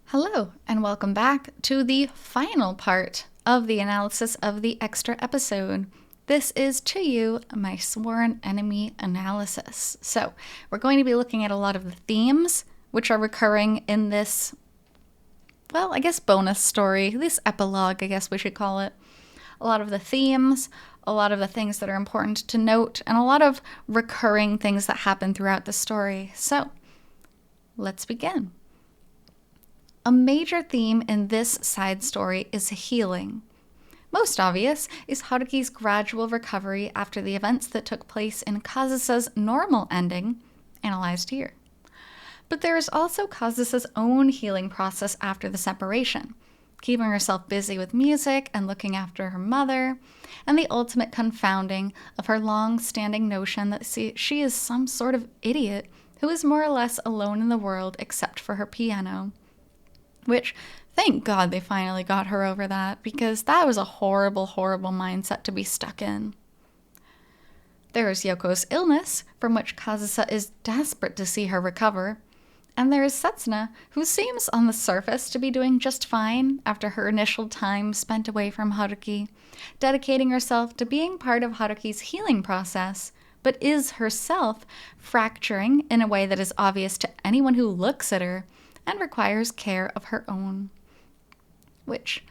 Hello, and welcome back to the final part of the analysis of the extra episode. This is To You, My Sworn Enemy analysis. So, we're going to be looking at a lot of the themes which are recurring in this, bonus story, this epilogue, I guess we should call it. A lot of the themes, a lot of the things that are important to note, and a lot of recurring things that happen throughout the story. So, let's begin. A major theme in this side story is healing. Most obvious is Haruki's gradual recovery after the events that took place in Kazusa's normal ending, analyzed here. But there is also Kazusa's own healing process after the separation, keeping herself busy with music and looking after her mother, and the ultimate confounding of her long-standing notion that she is some sort of idiot who is more or less alone in the world except for her piano. Which, thank God they finally got her over that, because that was a horrible, horrible mindset to be stuck in. There is Yoko's illness, from which Kazusa is desperate to see her recover. And there is Setsuna, who seems on the surface to be doing just fine after her initial time spent away from Haruki, dedicating herself to being part of Haruki's healing process, but is herself fracturing in a way that is obvious to anyone who looks at her, and requires care of her own. Which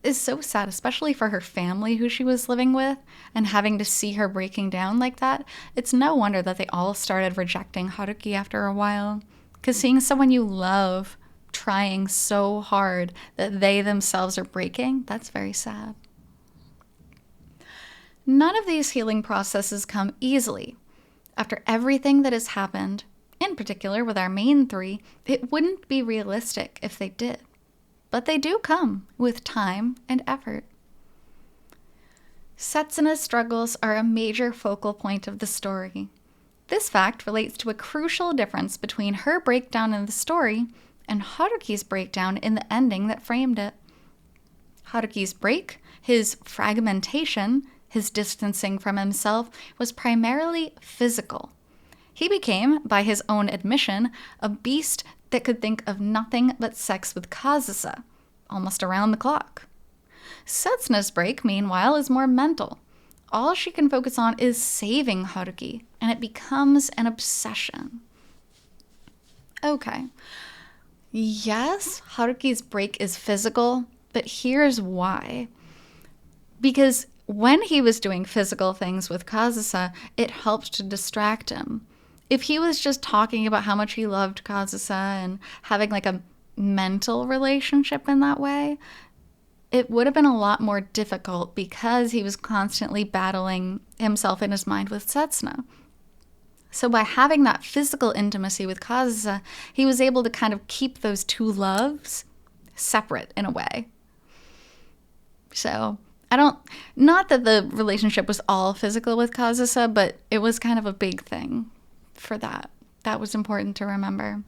is so sad, especially for her family who she was living with, and having to see her breaking down like that. It's no wonder that they all started rejecting Haruki after a while, because seeing someone you love trying so hard that they themselves are breaking, that's very sad. None of these healing processes come easily. After everything that has happened, in particular with our main three, it wouldn't be realistic if they did. But they do come with time and effort. Setsunas struggles are a major focal point of the story. This fact relates to a crucial difference between her breakdown in the story and Haruki's breakdown in the ending that framed it. Haruki's break, his fragmentation, his distancing from himself, was primarily physical. He became, by his own admission, a beast that could think of nothing but sex with Kazusa, almost around the clock. Setsuna's break, meanwhile, is more mental. All she can focus on is saving Haruki, and it becomes an obsession. Okay. Yes, Haruki's break is physical, but here's why. Because when he was doing physical things with Kazusa, it helped to distract him. If he was just talking about how much he loved Kazusa and having like a mental relationship in that way, it would have been a lot more difficult because he was constantly battling himself in his mind with Setsuna. So by having that physical intimacy with Kazusa, he was able to kind of keep those two loves separate in a way. So not that the relationship was all physical with Kazusa, but it was kind of a big thing for that. That was important to remember.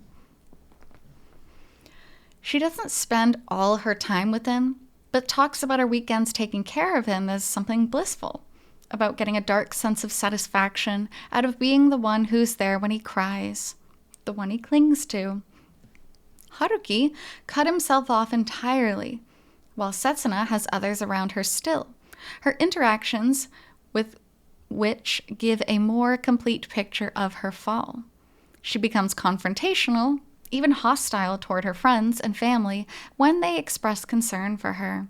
She doesn't spend all her time with him, but talks about her weekends taking care of him as something blissful, about getting a dark sense of satisfaction out of being the one who's there when he cries, the one he clings to. Haruki cut himself off entirely, while Setsuna has others around her still. Her interactions with which give a more complete picture of her fall. She becomes confrontational, even hostile toward her friends and family when they express concern for her.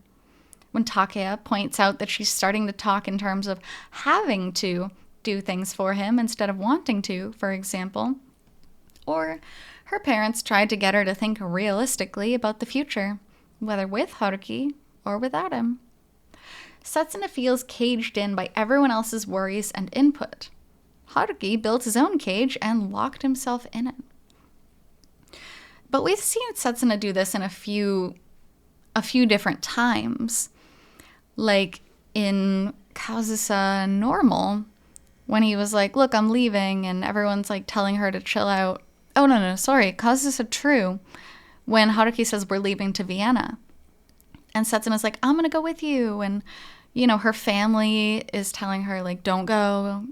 When Takea points out that she's starting to talk in terms of having to do things for him instead of wanting to, for example. Or her parents tried to get her to think realistically about the future, whether with Haruki or without him. Setsuna feels caged in by everyone else's worries and input. Haruki built his own cage and locked himself in it. But we've seen Setsuna do this in a few different times. Like in Kazusa Normal, when he was like, look, I'm leaving, and everyone's like telling her to chill out. Oh, no, sorry, Kazusa True, when Haruki says we're leaving to Vienna. And Setsuna's like, I'm going to go with you. And, her family is telling her, like, don't go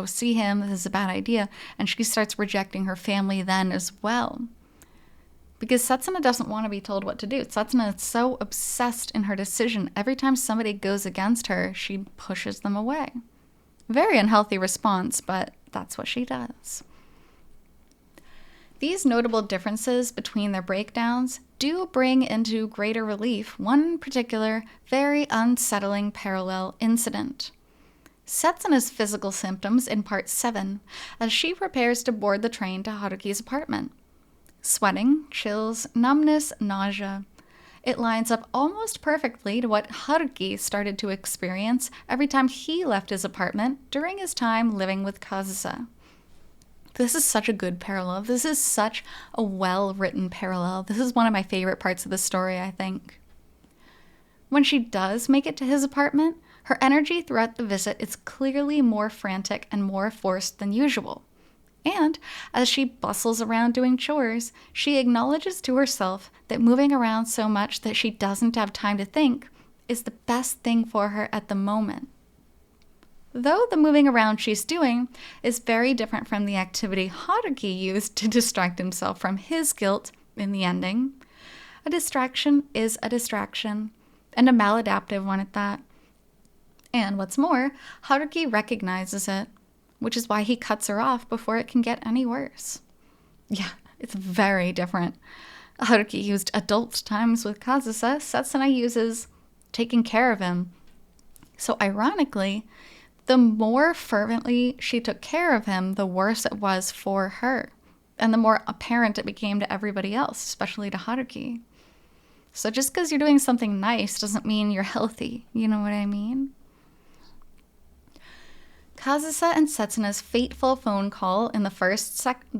see him. This is a bad idea. And she starts rejecting her family then as well. because Setsuna doesn't want to be told what to do. Setsuna is so obsessed in her decision. Every time somebody goes against her, she pushes them away. Very unhealthy response, but that's what she does. These notable differences between their breakdowns do bring into greater relief one particular, very unsettling parallel incident. Setsuna's physical symptoms in Part 7 as she prepares to board the train to Haruki's apartment. Sweating, chills, numbness, nausea. It lines up almost perfectly to what Haruki started to experience every time he left his apartment during his time living with Kazusa. This is such a good parallel. This is such a well-written parallel. This is one of my favorite parts of the story, I think. When she does make it to his apartment, her energy throughout the visit is clearly more frantic and more forced than usual. And as she bustles around doing chores, she acknowledges to herself that moving around so much that she doesn't have time to think is the best thing for her at the moment. Though the moving around she's doing is very different from the activity Haruki used to distract himself from his guilt in the ending, a distraction is a distraction, and a maladaptive one at that. And what's more, Haruki recognizes it, which is why he cuts her off before it can get any worse. Yeah, it's very different. Haruki used adult times with Kazusa. Setsuna uses taking care of him. So ironically, the more fervently she took care of him, the worse it was for her. And the more apparent it became to everybody else, especially to Haruki. So just because you're doing something nice doesn't mean you're healthy. You know what I mean? Kazusa and Setsuna's fateful phone call in the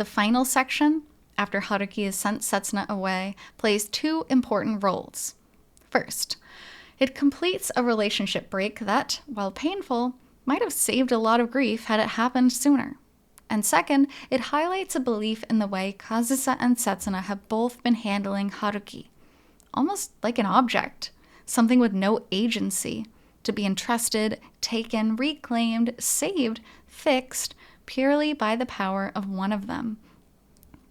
final section, after Haruki has sent Setsuna away, plays two important roles. First, it completes a relationship break that, while painful, might have saved a lot of grief had it happened sooner. And second, it highlights a belief in the way Kazusa and Setsuna have both been handling Haruki, almost like an object, something with no agency, to be entrusted, taken, reclaimed, saved, fixed, purely by the power of one of them,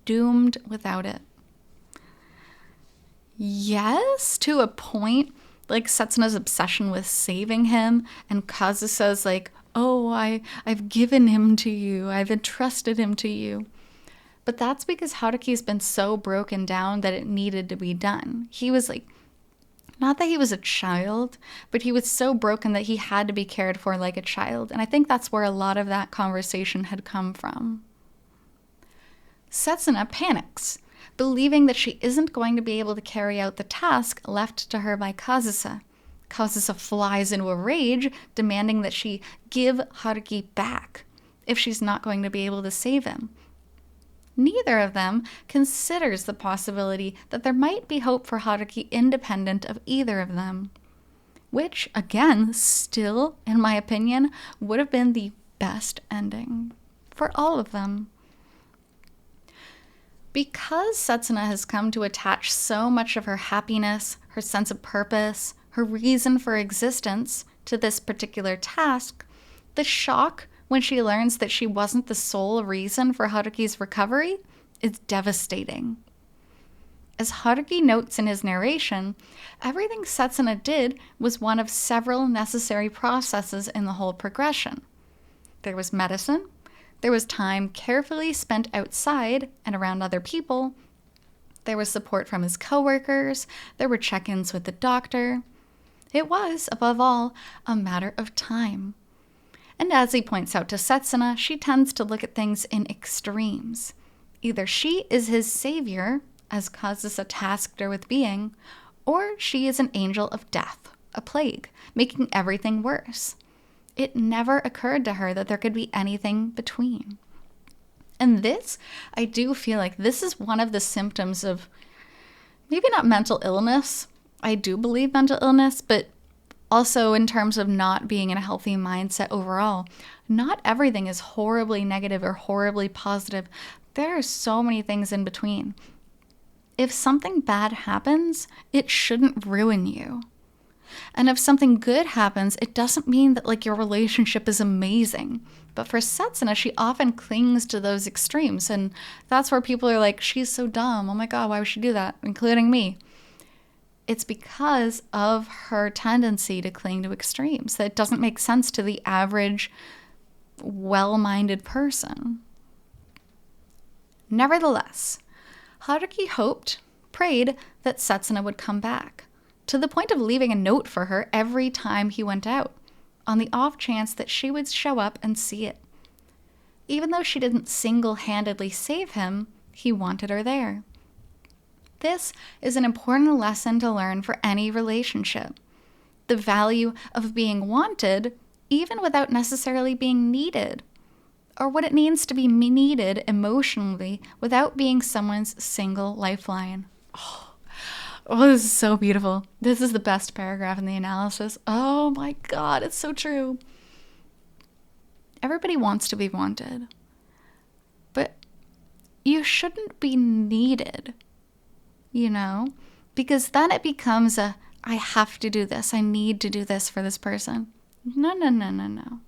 doomed without it. Yes, to a point, like Setsuna's obsession with saving him, and Kazusa's like, oh, I've given him to you, I've entrusted him to you. But that's because Haruki's been so broken down that it needed to be done. He was like, not that he was a child, but he was so broken that he had to be cared for like a child. And I think that's where a lot of that conversation had come from. Setsuna panics, believing that she isn't going to be able to carry out the task left to her by Kazusa. Kazusa flies into a rage, demanding that she give Haruki back if she's not going to be able to save him. Neither of them considers the possibility that there might be hope for Haruki independent of either of them, which, again, still, in my opinion, would have been the best ending for all of them. Because Setsuna has come to attach so much of her happiness, her sense of purpose, her reason for existence to this particular task, the shock when she learns that she wasn't the sole reason for Haruki's recovery is devastating. As Haruki notes in his narration, everything Setsuna did was one of several necessary processes in the whole progression. There was medicine, there was time carefully spent outside and around other people, there was support from his coworkers, there were check-ins with the doctor. It was, above all, a matter of time. And as he points out to Setsuna, she tends to look at things in extremes. Either she is his savior, as Kazusa tasked her with being, or she is an angel of death, a plague, making everything worse. It never occurred to her that there could be anything between. And this, I do feel like this is one of the symptoms of maybe not mental illness. I do believe mental illness, but also in terms of not being in a healthy mindset overall. Not everything is horribly negative or horribly positive. There are so many things in between. If something bad happens, it shouldn't ruin you. And if something good happens, it doesn't mean that like your relationship is amazing. But for Setsuna, she often clings to those extremes. And that's where people are like, she's so dumb. Oh my God, why would she do that? Including me. It's because of her tendency to cling to extremes that doesn't make sense to the average, well-minded person. Nevertheless, Haruki prayed that Setsuna would come back, to the point of leaving a note for her every time he went out, on the off chance that she would show up and see it. Even though she didn't single-handedly save him, he wanted her there. This is an important lesson to learn for any relationship. The value of being wanted, even without necessarily being needed, or what it means to be needed emotionally without being someone's single lifeline. Oh, this is so beautiful. This is the best paragraph in the analysis. Oh my God, it's so true. Everybody wants to be wanted, but you shouldn't be needed, because then it becomes I have to do this. I need to do this for this person. No.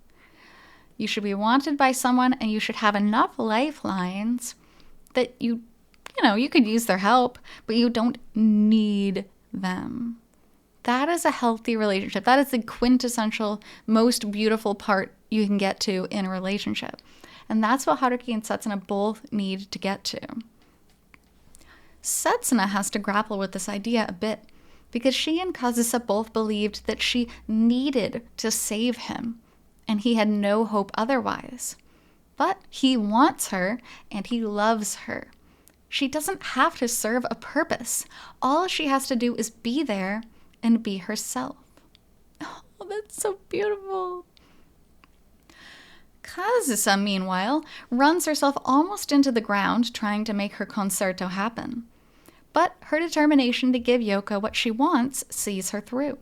You should be wanted by someone, and you should have enough lifelines that you could use their help, but you don't need them. That is a healthy relationship. That is the quintessential, most beautiful part you can get to in a relationship. And that's what Haruki and Setsuna both need to get to. Setsuna has to grapple with this idea a bit, because she and Kazusa both believed that she needed to save him, and he had no hope otherwise. But he wants her, and he loves her. She doesn't have to serve a purpose. All she has to do is be there and be herself. Oh, that's so beautiful. Kazusa, meanwhile, runs herself almost into the ground trying to make her concerto happen. But her determination to give Yoko what she wants sees her through.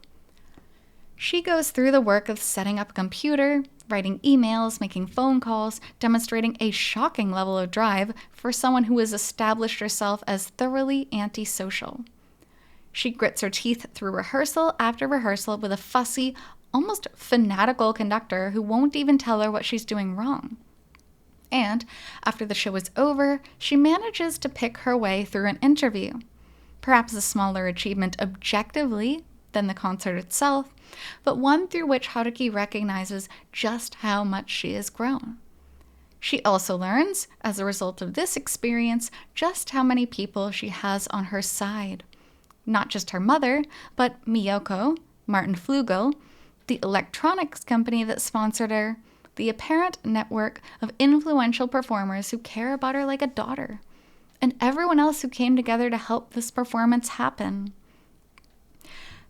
She goes through the work of setting up a computer, writing emails, making phone calls, demonstrating a shocking level of drive for someone who has established herself as thoroughly antisocial. She grits her teeth through rehearsal after rehearsal with a fussy, almost fanatical conductor who won't even tell her what she's doing wrong. And after the show is over, she manages to pick her way through an interview. Perhaps a smaller achievement objectively than the concert itself, but one through which Haruki recognizes just how much she has grown. She also learns, as a result of this experience, just how many people she has on her side. Not just her mother, but Miyoko, Martin Flugel, the electronics company that sponsored her, the apparent network of influential performers who care about her like a daughter, and everyone else who came together to help this performance happen.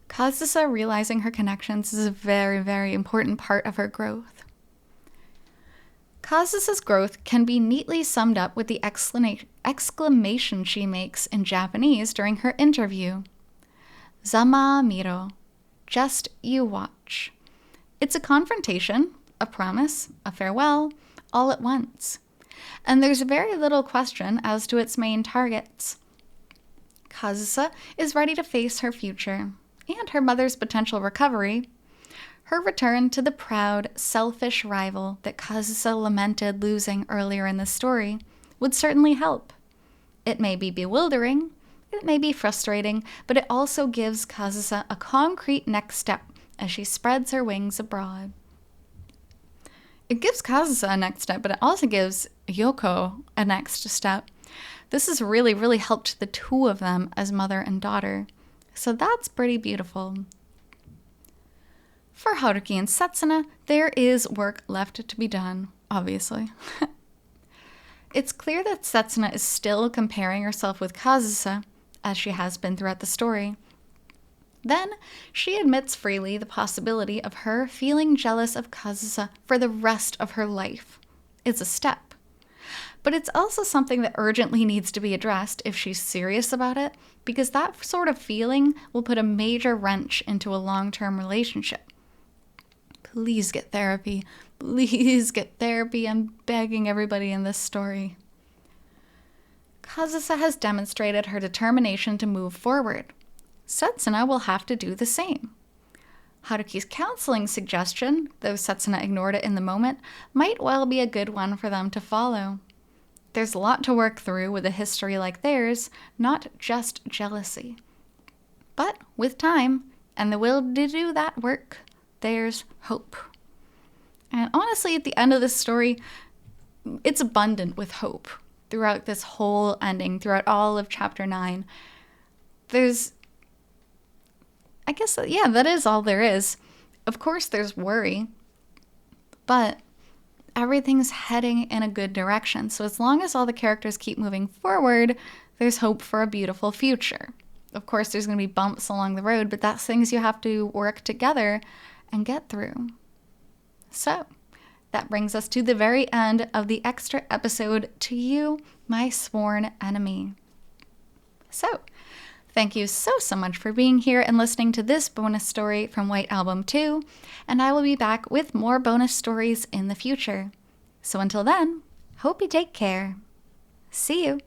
Kazusa realizing her connections is a very, very important part of her growth. Kazusa's growth can be neatly summed up with the exclamation she makes in Japanese during her interview. Zama miro. Just you watch. It's a confrontation, a promise, a farewell, all at once. And there's very little question as to its main targets. Kazusa is ready to face her future and her mother's potential recovery. Her return to the proud, selfish rival that Kazusa lamented losing earlier in the story would certainly help. It may be bewildering, it may be frustrating, but it also gives Kazusa a concrete next step as she spreads her wings abroad. It gives Kazusa a next step, but it also gives Yoko a next step. This has really, really helped the two of them as mother and daughter. So that's pretty beautiful. For Haruki and Setsuna, there is work left to be done, obviously. It's clear that Setsuna is still comparing herself with Kazusa, as she has been throughout the story. Then, she admits freely the possibility of her feeling jealous of Kazusa for the rest of her life. It's a step. But it's also something that urgently needs to be addressed if she's serious about it, because that sort of feeling will put a major wrench into a long-term relationship. Please get therapy. Please get therapy. I'm begging everybody in this story. Kazusa has demonstrated her determination to move forward. Setsuna will have to do the same. Haruki's counseling suggestion, though Setsuna ignored it in the moment, might well be a good one for them to follow. There's a lot to work through with a history like theirs, not just jealousy. But with time and the will to do that work, there's hope. And honestly, at the end of this story, it's abundant with hope throughout this whole ending, throughout all of chapter 9. There's, I guess, yeah, that is all there is. Of course, there's worry, but everything's heading in a good direction. So as long as all the characters keep moving forward, there's hope for a beautiful future. Of course, there's going to be bumps along the road, but that's things you have to work together and get through. So that brings us to the very end of the extra episode, To You, My Sworn Enemy. So, thank you so much for being here and listening to this bonus story from White Album 2, and I will be back with more bonus stories in the future. So until then, hope you take care. See you!